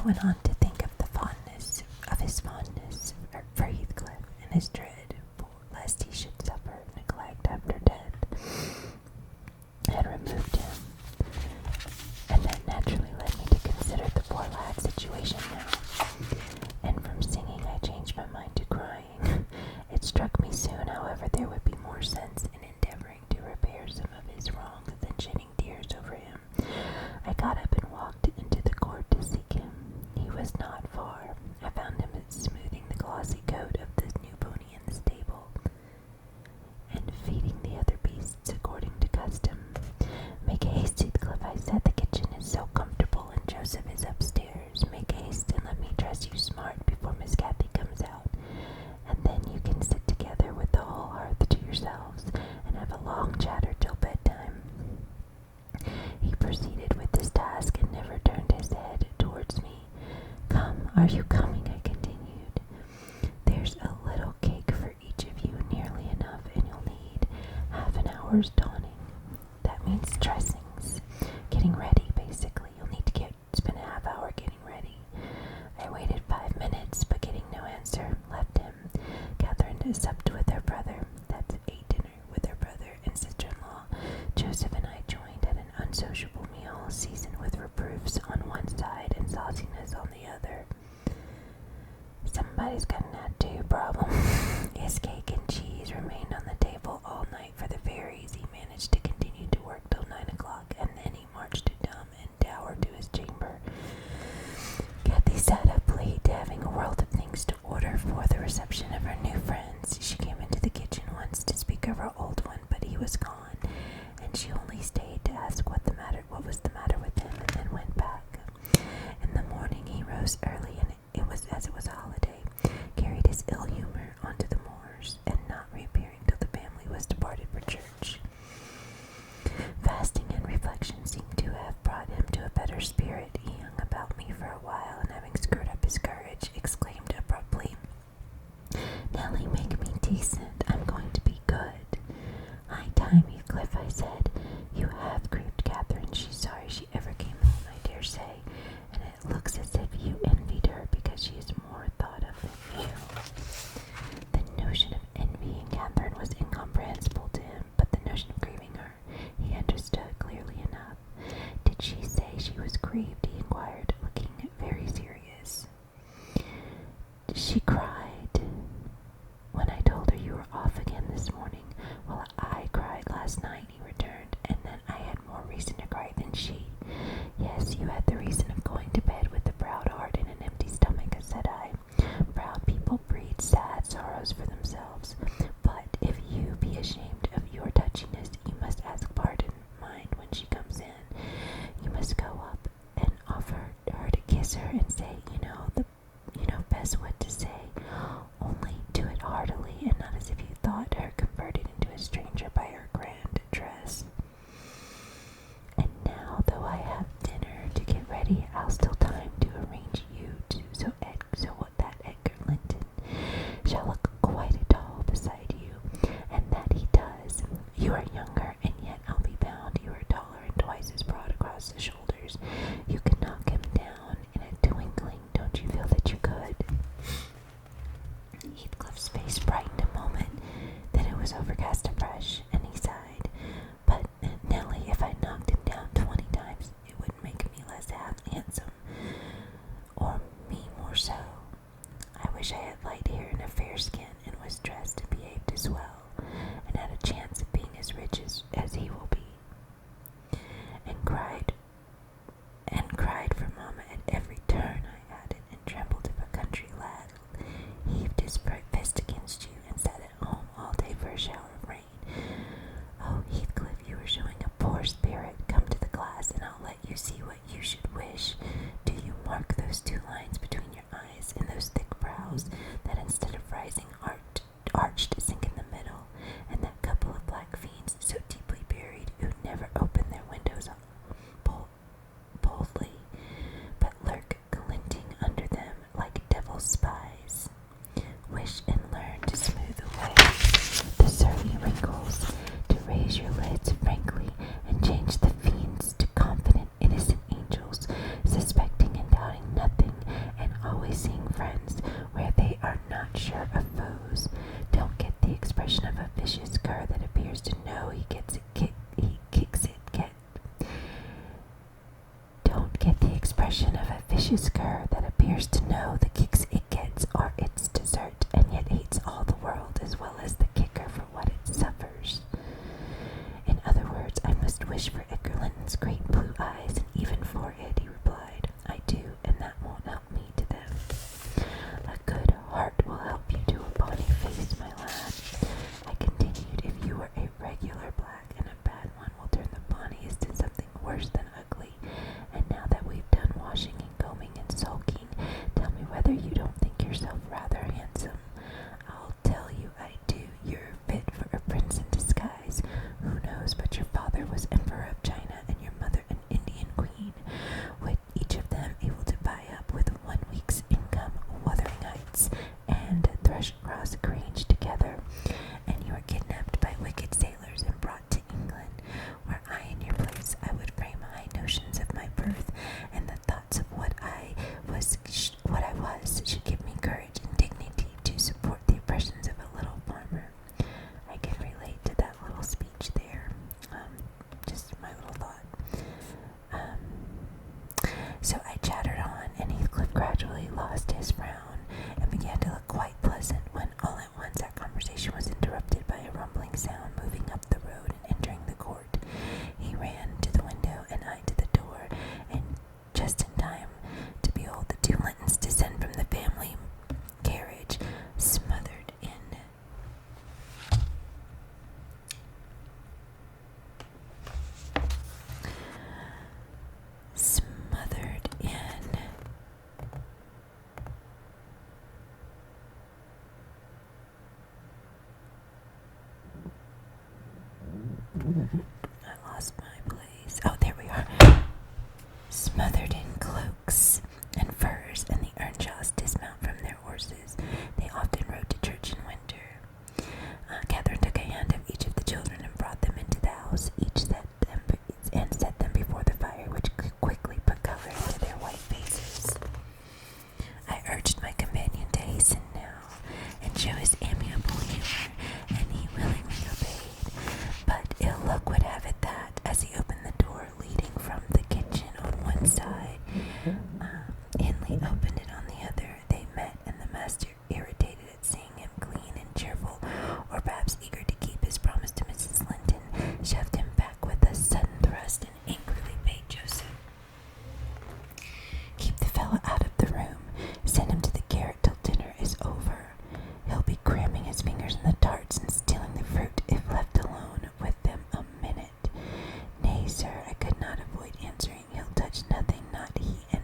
went on to think of his fondness for Heathcliff and his dread lest he should suffer neglect after death had removed him, and that naturally led me to consider the poor lad's situation now. And from singing I changed my mind to crying. It struck me soon, however, there would be more sense in endeavoring to repair some of his wrongs than shedding tears over him. I got up and walked into the court to seek him. He was not far. I found him smoothing the glossy coat of the new pony in the stable, and feeding the other beasts according to custom. Make haste, Heathcliff, I said. The kitchen is so comfortable, and Joseph is upstairs. Make haste, and let me dress you smart before Miss Cathy comes out, and then you can sit together with the whole hearth to yourselves, and have a long chatter till bedtime. He proceeded with this task, and never turned his head towards me. Come, are you coming? I continued. There's a little cake for each of you, nearly enough, and you'll need half an hour's donning. That means dressings, getting ready, basically. You'll need to spend a half hour getting ready. I waited 5 minutes, but getting no answer, left him. Catherine supped with her brother. That's ate dinner with her brother and sister-in-law. Joseph and I joined at an unsociable meal, seasoned with reproofs on one side and sauciness on the other. Somebody's got an attitude problem. His cake and cheese remained on the table all night for the fairies. He managed to continue to work till 9 o'clock, and then he marched dumb and dour to his chamber. Cathy sat up late, having a world of things to order for the reception of her new friends. She came into the kitchen once to speak of her old one, but he was gone, and she only stayed to ask what was the matter with him, and then went back. In the morning he rose early, and it was a holiday, carried his ill humor onto the moors, and not reappearing till the family was departed for church. Fasting and reflection seemed to have brought him to a better spirit. He hung about me for a while, and having screwed up his courage, exclaimed abruptly, Nellie, make me decent. I'm going to be good. High time, Heathcliff, I said. You have grieved Catherine. She's sorry she ever came home, I dare say, and it looks as if you envied her because she is more thought of than you. The notion of envying Catherine was incomprehensible to him, but the notion of grieving her he understood clearly enough. Did she say she was grieved? He inquired, looking very serious. She cried when I told her you were off again this morning. Well, I cried last night, he returned, and then I had more reason to cry than she. Yes, you had the reason of going to bed with a proud heart and an empty stomach, said I. Proud people breed sad sorrows for themselves. But if you be ashamed of your touchiness, you must ask pardon, mind, when she comes in. You must go up and offer her to kiss her and say, you know best what to say. Only do it heartily, and not as if you thought her converted into a stranger by her grand dress. And now, though I have dinner to get ready, I'll still time to arrange you so that Edgar Linton shall look quite a doll beside you, and that he does. You are younger, and yet I'll be bound you are taller and twice as broad across the shoulders. You could knock him down in a twinkling. Don't you feel that you could? Heathcliff's face brightened a moment, then it was overcast afresh, and he sighed. But, Nellie, if I knocked him down 20 times, it wouldn't make me less handsome, or me more so. I wish I had light hair and a fair skin, and was dressed and behaved as well, and had a chance of being as rich as he will be. And cried for Mamma at every turn, I added, and trembled if a country lad heaved his fist against you, and sat at home all day for a shower of rain. Oh, Heathcliff, you are showing a poor spirit. Come to the glass, and I'll let you see what you should wish. Do you mark those 2 lines between your eyes, and those thick brows that instead of rising arched sink in the middle, and that couple of black fiends so deeply buried who'd never open their windows boldly, but lurk glinting under them like devil's spies? Wish and learn to smooth away the surly wrinkles, to raise your lids frankly, and change the fiends to confident, innocent angels, suspecting and doubting nothing, expression of a vicious cur that appears to know the kicks it gets are its dessert, and yet hates all the world as well as the kicker for what it suffers. In other words, I must wish for Edgar Linton's great blue eyes and even forehead, he replied. I do, and that won't help me to them. A good heart will help you to a bonny face, my lad. I continued, if you were a regular black, and a bad one will turn the bonniest to something worse than ugly. And now that we've done washing and combing and sulking, tell me whether you don't think yourself rather handsome. I'll tell you I do. You're fit for a prince in disguise. Who knows but your father was Emperor of China and your mother an Indian queen, with each of them able to buy up with 1 week's income Wuthering Heights and Thrushcross Grange together, and you were kidnapped by wicked sailors and brought to England, where I, in your place, I would frame high notions of my birth, and the thoughts of what I was should give me courage and dignity to support the oppressions of a little farmer. I can relate to that little speech there. Just my little thought. So I chattered on, and Heathcliff gradually lost his frown and began to look quite pleasant, when all at once our conversation was interrupted by a rumbling sound moving up the road and entering the court. He ran to the window and I to the door, and just in time to behold the 2 Lintons descend from the family carriage, smothered in I lost my place. Oh, there we are. Smothered in cloaks and furs, and the Earnshaws dismount from their horses. They often rode to church in winter. Catherine took a hand of each of the children and brought them into the house. Each set them before the fire, which quickly put color into their white faces. I urged my companion to hasten now and show his amiable humor, and he willingly obeyed. But ill luck would have it that, as he opened the door leading from the kitchen on one side, Hindley opened it on the other, they met, and the master, irritated at seeing him clean and cheerful, or perhaps eager to keep his promise to Mrs. Linton, shoved him back with a sudden thrust and angrily bade Joseph keep the fellow out of the room. Send him to the garret till dinner is over. He'll be cramming his fingers in the tarts and stealing the fruit if left alone with them a minute. Nay, sir, I could not avoid answering. He'll touch nothing, not he, and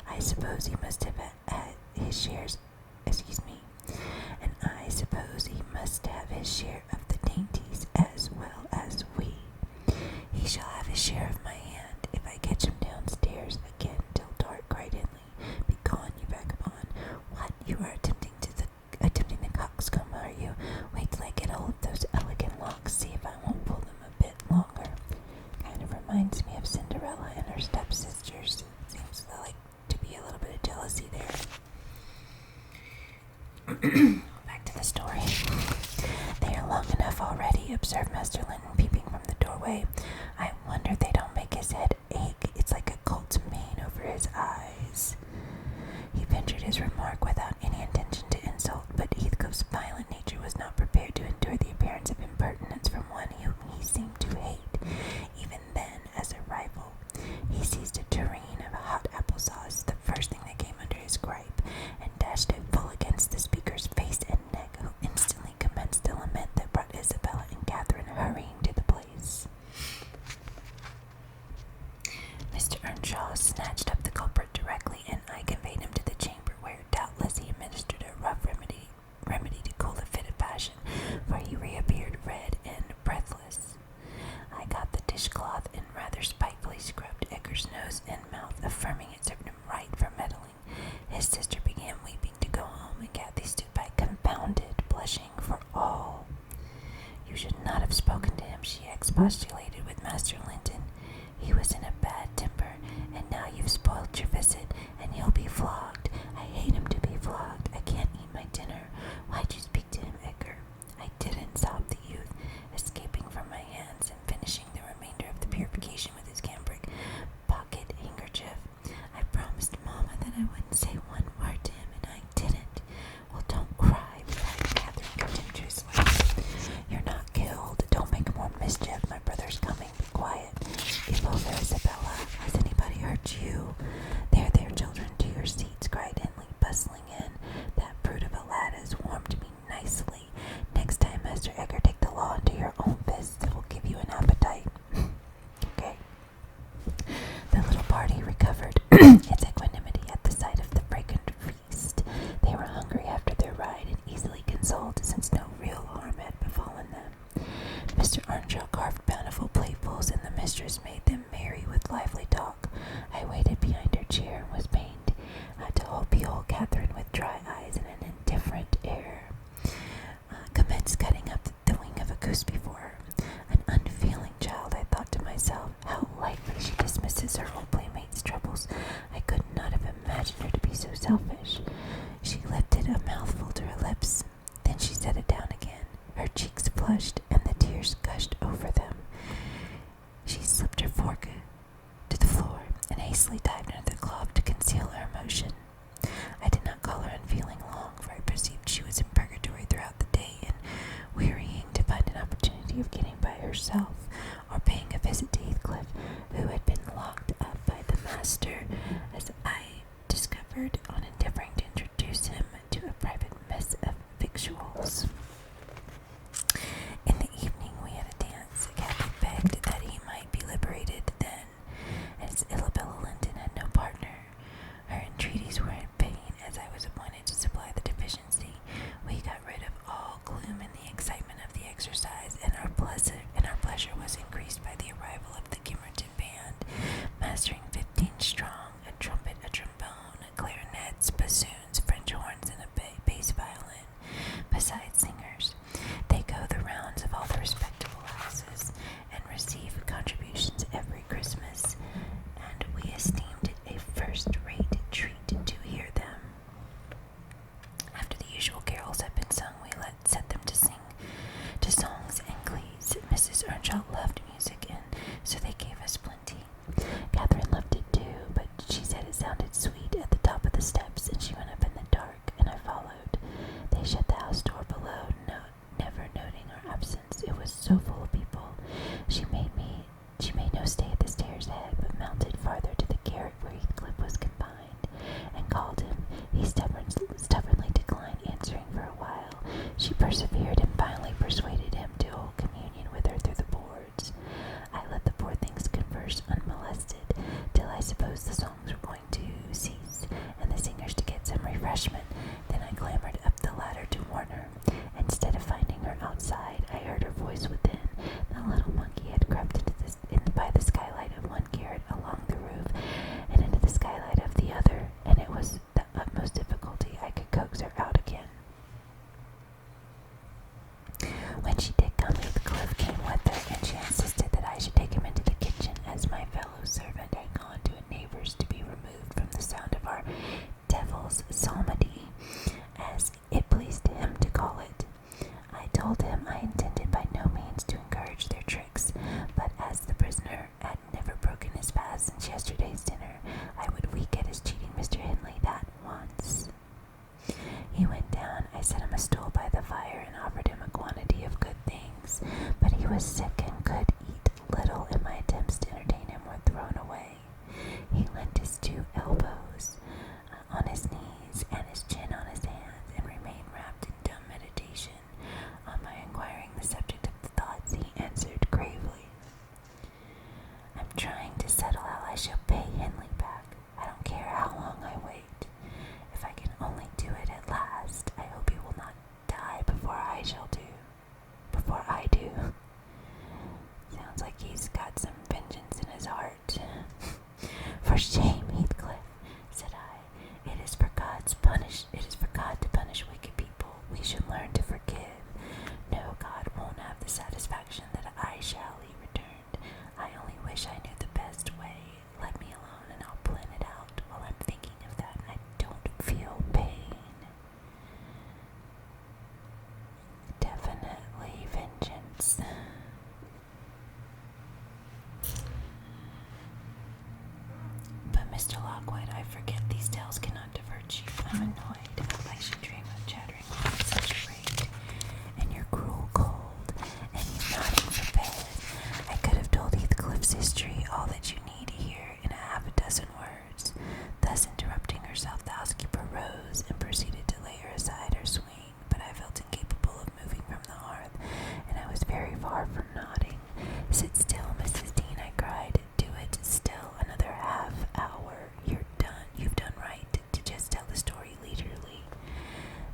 I suppose he must have had his shares, and I suppose he must have his share of the dainties as well as we. He shall have his share of my hand, if I catch him downstairs again till dark, cried Hindley. Begone, you vagabond. What, you are attempting the coxcomb, are you? Wait till I get hold of those elegant locks, see if I won't pull them a bit longer. Kind of reminds me of Cinderella and her stepsisters. Seems like to be a little bit of jealousy there. Back to the story. They are long enough already, observed Master Linton, peeping from the doorway. I wonder they don't make his head ache. It's like a colt's mane over his eyes. He ventured his remark without any intention to insult, but Heathcliff's violent nature was not prepared to endure the appearance of impertinence from one whom he seemed to hate, even then, as a rival. He seized a tureen of hot apple sauce, the first thing that came under his gripe, and dashed it full against the speaker's face and neck, who instantly commenced a lament that brought Isabella and Catherine hurrying to the place. Mr. Earnshaw snatched up the culprit directly, and I conveyed him to the chamber, where doubtless he administered a rough remedy to cool the fit of passion, for he reappeared red and breathless. I got the dishcloth and rather spitefully scrubbed Edgar's nose and mouth, affirming it served him right for meddling. His sister began weeping to go home, and Cathy stood by confounded, blushing for all. You should not have spoken to him, she expostulated with Master Linton. He was in a bad temper, and now you've spoiled your visit, and he'll be flogged. I hate him to be flogged. I can't eat my dinner. Why'd you speak to him, Edgar? I didn't, sobbed the youth, escaping from my hands and finishing the remainder of the purification with his cambric pocket handkerchief. I promise I wouldn't say one word to him, and I didn't. Well, don't cry, replied Catherine contemptuously. You're not killed. Don't make more mischief. My brother's coming. Be quiet. Give over, Isabella. Has anybody hurt you? There, there, children, to your seats, cried Henley, bustling in. That brute of a lad has warmed me nicely. Next time, Master Edgar, take the law into your own fists. It will give you an appetite. Okay. The little party recovered its equanimity at the sight of the fragrant feast. They were hungry after their ride and easily consoled, since no real harm had befallen them. Mr. Earnshaw carved bountiful platefuls, and the mistress made them merry with lively talk. I waited behind her chair and was pained to behold Catherine with dry eyes and an indifferent air. Commenced cutting up the wing of a goose before her. An unfeeling child, I thought to myself. How lightly she dismisses her old playmate's troubles. I could not have imagined her to be so selfish. She lifted a mouthful to her lips. Then she set it down again. Her cheeks flushed, and the tears gushed over them. She slipped her fork to the floor and hastily dived under the cloth to conceal her emotion. I did not call her unfeeling long, for I perceived she was in purgatory throughout the day and wearying to find an opportunity of getting by herself or paying a visit to Heathcliff, who had been locked up by the master, as I discovered on endeavoring to introduce him to a private mess of victuals. In the evening we had a dance. Cathy begged that he might be liberated then, as Isabella Linton had no partner. Her entreaties were in vain, as I was appointed to supply the deficiency. We got rid of all gloom in the excitement of the exercise, and our pleasure was increased by the arrival of the Gimmerton band, mastering 15 strong, a trumpet, a trombone, clarinets, bassoons, French horns, and a bass violin, besides singers. They go the rounds of all the respectable houses, and receive contributions every Christmas, and we esteemed it a first-rate treat to hear them. After the usual carols had been sung, we set them to sing to songs and glees. Mrs. Earnshaw loved music, and so they gave us plenty. Catherine loved it too, but she said it sounded sweet at the top of the steps, and she went up in the dark, and I followed. They shut the house door below, never noting our absence. It was so full of people. She made no stay at the stairs' head, but mounted farther to the garret where Heathcliff was confined, and called him. He stubbornly declined answering for a while. She persevered and finally persuaded him to hold communion with her through the boards. I let the poor things converse unmolested, till I supposed the songs were going to cease, and the singers to get some refreshment. Then I clambered up the ladder to warn her. Instead of finding her outside, I heard her voice within. The little monkey had crept by the skylight of one garret along the roof, and into the skylight of the other, and it was the utmost difficulty I could coax her out again. When she did come, Heathcliff came with her, and she insisted that I should take him into the kitchen, as my fellow servant had gone to a neighbor's to be removed from the sound of our devil's psalmody, as it pleased him to call it. I told him I intended by no means to encourage their tricks, but as the prisoner had never broken his fast since yesterday's dinner, I would weak at his cheating Mr. Henley that once. He went down. I set him a stool by the fire and offered him a quantity of good things, but he was sick and could eat little, and my attempts to entertain him were thrown away. He leant his 2 elbows on his knees and Mr. Lockwood, I forget these tales cannot divert you. I'm annoyed. I should dream of chattering on at such a rate. And you're cruel cold, and you nodding for bed. I could have told Heathcliff's history, all that you need hear, in half a dozen words. Thus interrupting herself, the housekeeper rose and proceeded to lay her aside her swing, but I felt incapable of moving from the hearth, and I was very far from nodding. Sit still, Mrs. Dean, I cried. Do it still another half hour. You're done. You've done right to just tell the story leisurely.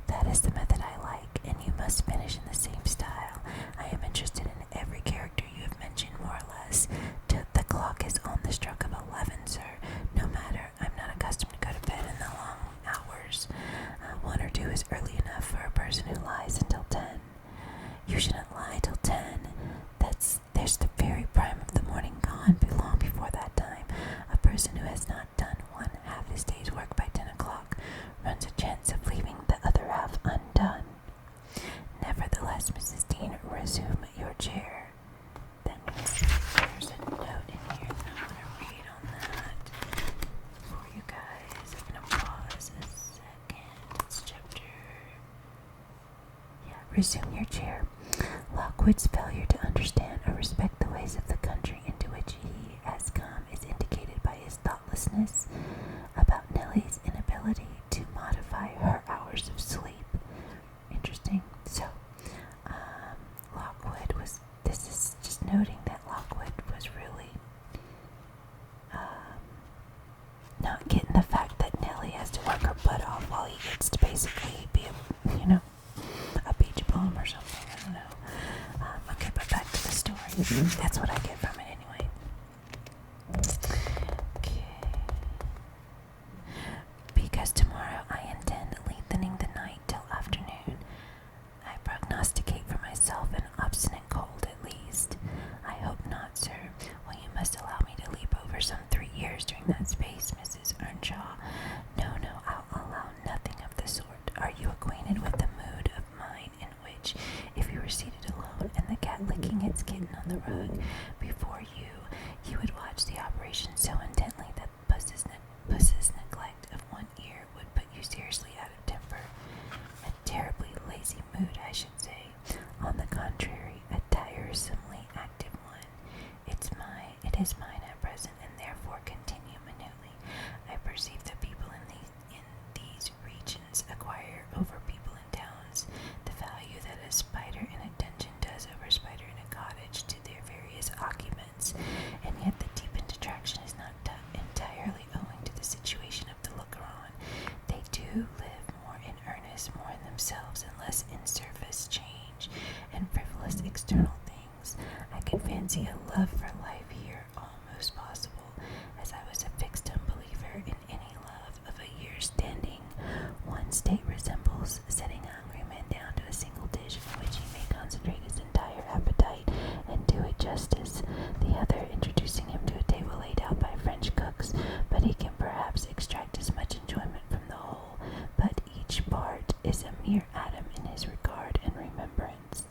That is the method I like, and you must finish in the same style. I am interested in every character you have mentioned, more or less. The clock is on the stroke of 11, sir. No matter. I'm not accustomed to go to bed in the long hours. 1 or 2 is early enough for a person who lies until 10. You shouldn't lie till 10. There's the very prime of the morning gone, long before that time. A person who has not done one half his day's work by 10 o'clock runs a chance of leaving the other half undone. Nevertheless, Mrs. Dean, resume your chair. That means there's a note in here that I want to read on that for you guys. I'm going to pause a second. It's chapter... Yeah, resume your chair. Lockwood's failure to understand or respect the ways of the country into which he has come is indicated by his thoughtlessness about Nellie's inability to modify her hours of sleep. Interesting. So, Lockwood was, this is just noting that Lockwood was really not getting the fact that Nellie has to work her butt off while he gets to basically be a beach bum or something. I don't know. Okay, but back to the story. That's what I get from it anyway. Okay. Because tomorrow I intend lengthening the night till afternoon. I prognosticate for myself an obstinate cold at least. I hope not, sir. Well, you must allow me to leap over some 3 years during that space, Mrs. Earnshaw. No, I'll allow nothing of the sort. Are you acquainted with the mood of mind in which, if you were seated alone and the cat licking its kitten on the rug before you, you would watch the operation so intently that Puss's neglect of one ear would put you seriously out of temper? A terribly lazy mood, I should say. On the contrary, a tiresomely active one. It is mine at present, and therefore continue minutely. I perceive that people in these regions acquire over people in towns the value that a spider in a dungeon does over a spider in a cottage to their various occupants, and yet the deepened attraction is not entirely owing to the situation of the looker-on. They do live more in earnest, more in themselves, and less in surface change and frivolous external things. I could fancy a love for life here almost possible, as I was a fixed unbeliever in any love of a year's standing. One state resembles setting hungry men down to a single dish in which he may concentrate his entire appetite and do it justice. The other, introducing him to a table laid out by French cooks, but he can perhaps extract as much enjoyment from the whole, but each part is a mere atom in his regard and remembrance.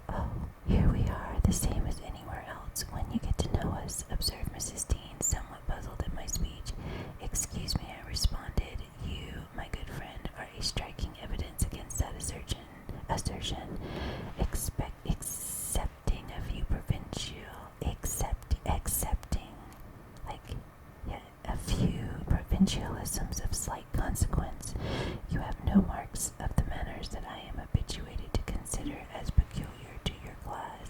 Oh, here we are, the same as anywhere else. When you get to know us, observed Mrs. Dean, somewhat puzzled at my speech. Excuse me, I responded. You, my good friend, are a striking evidence against that assertion. Accepting a few a few provincialisms of slight consequence. You have no marks of the manners that I am habituated to consider as peculiar to your class.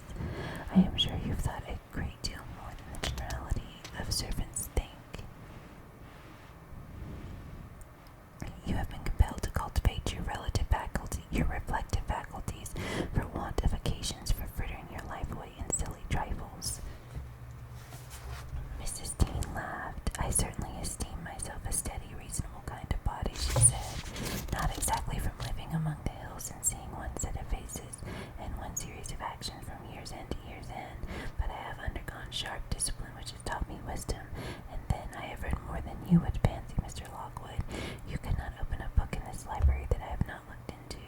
I am sure you've thought a great deal more than the generality of servants think. You have been compelled to cultivate your reflective faculties, for want of occasions for frittering your life away in silly trifles. Mrs. Dean laughed. I certainly esteem myself a steady, reasonable kind of body, she said, not exactly from living among the hills and seeing one set of faces and one series of actions from year's end to year's end, but I have undergone sharp discipline which has taught me wisdom, and then I have read more than you would fancy, Mr. Lockwood. You could not open a book in this library that I have not looked into,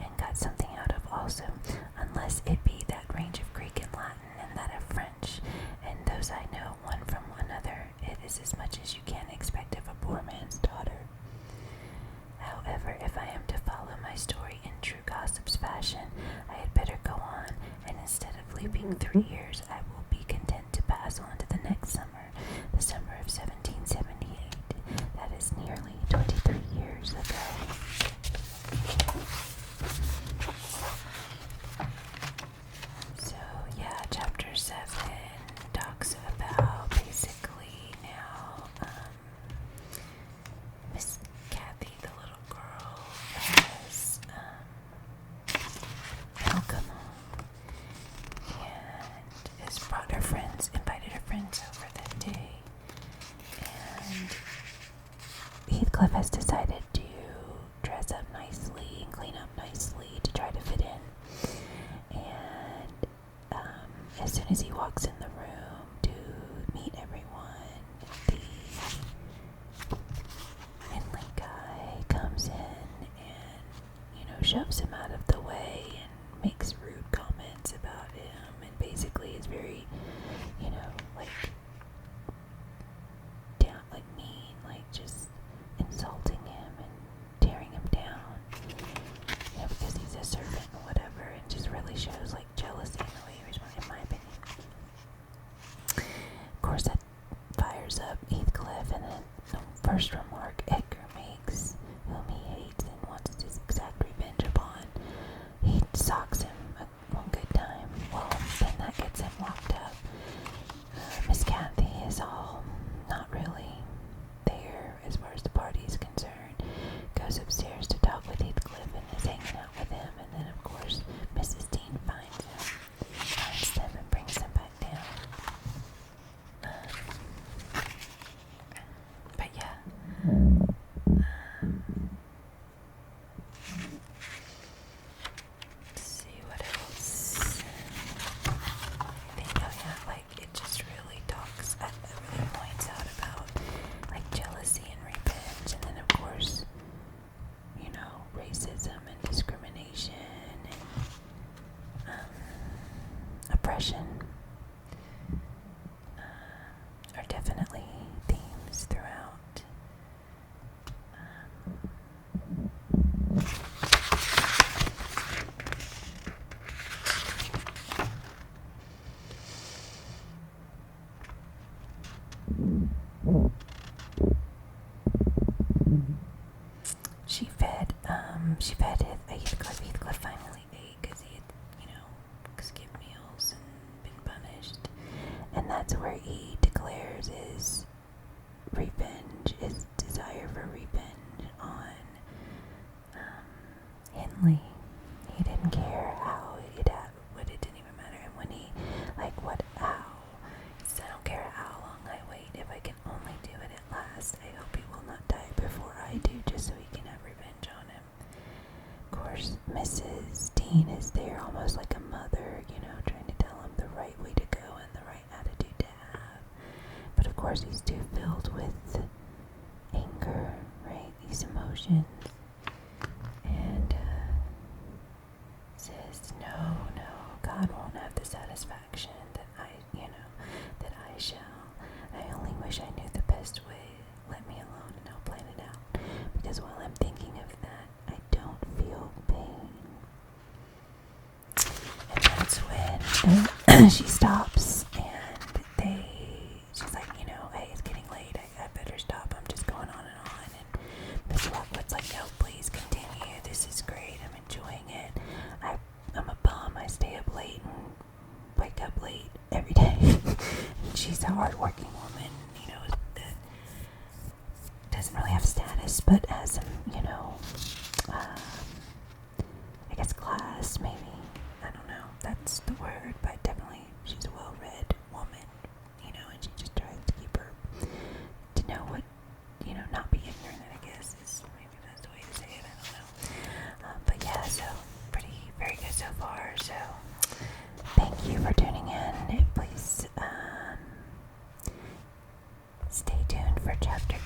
and got something out of also, unless it be that range of Greek and Latin and that of French, and those I know one from another. It is as 23 years I will be content to pass on to the next summer, the summer of 1778. That is nearly 23 years ago. So, yeah, chapter 7 talks about basically now, Miss Kathy, the little girl, has now come home and has brought her friends, invited her friends over that day. And Heathcliff has decided to dress up nicely and clean up nicely to try to fit in. And as soon as he walks in the room to meet everyone, the Henley guy comes in and, shoves him out of the way and makes rude comments about him and basically is very, like, down, like mean, like just insulting him and tearing him down, because he's a servant or whatever, and just really shows like jealousy in the way he responds, in my opinion. Of course, that fires up Heathcliff, and then the first remark Edgar makes, whom he hates and wants to exact revenge upon, he socks him one good time. Well, then that gets him locked up. Miss Kathy is all not really there as far as the party is concerned. Goes upstairs to talk with Heathcliff and is hanging out with him, and then of course Mrs. Dean finds them and brings them back down. But yeah. Let's see what else. I think, like it just really talks, it really points out about like jealousy and revenge, and then of course, racism and discrimination and oppression are definitely themes throughout. She fed Heathcliff. Heathcliff finally ate because he had, skipped meals and been punished. And that's where he declares his revenge, his desire for revenge on Henley. He didn't care how it happened, it didn't even matter. And when he, how? He said, I don't care how long I wait, if I can only do it at last. I hope he will not die before I do, just so he can have revenge on him. Of course, Mrs. Dean is there almost like a mother, trying to tell him the right way to go and the right attitude to have. But of course, he's too filled with anger, right? These emotions. And says, no, God won't have the satisfaction that that I shall. I only wish I knew the best way. Let me alone and I'll plan it out. Because while I'm thinking of that, I don't feel pain. And that's when she stops and she's like, hey, it's getting late. I better stop. I'm just going on. And Mr. Lockwood's like, no, please continue. This is great. I'm enjoying it. I'm a bum. I stay up late and wake up late every day. She's a hardworking woman, that doesn't really have status, but has some, I guess class, maybe. I don't know. That's the word, but definitely she's a well-read woman, and she just tries to keep her to know what, not be ignorant, I guess, is maybe that's the way to say it. I don't know. But yeah, so very good so far. So thank you for tuning in. Please stay tuned for chapter 8.